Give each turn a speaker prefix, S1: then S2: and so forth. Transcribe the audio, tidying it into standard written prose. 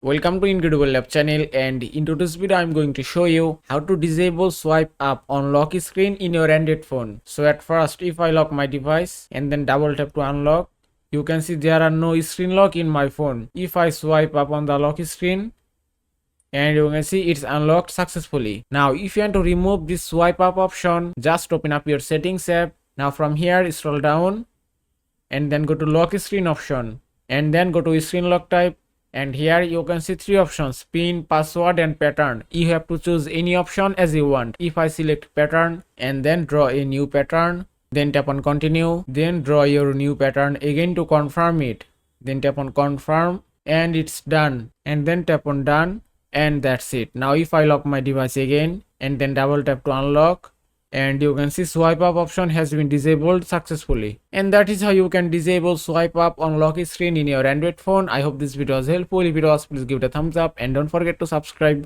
S1: Welcome to Incredible Lab channel, and in today's video I'm going to show you how to disable swipe up on lock screen in your Android phone. So at first, if I lock my device and then double tap to unlock, you can see there are no screen lock in my phone. If I swipe up on the lock screen, and you can see it's unlocked successfully. Now if you want to remove this swipe up option, just open up your settings app. Now from here scroll down and then go to lock screen option and then go to screen lock type. And here you can see three options: pin, password and pattern. You have to choose any option as you want. If I select pattern and then draw a new pattern, then tap on continue, then draw your new pattern again to confirm it, then tap on confirm and it's done, and then tap on done, and that's it. Now if I lock my device again and then double tap to unlock, and you can see swipe up option has been disabled successfully. And that is how you can disable swipe up on lock screen in your Android phone. I hope this video was helpful. If it was, please give it a thumbs up and don't forget to subscribe.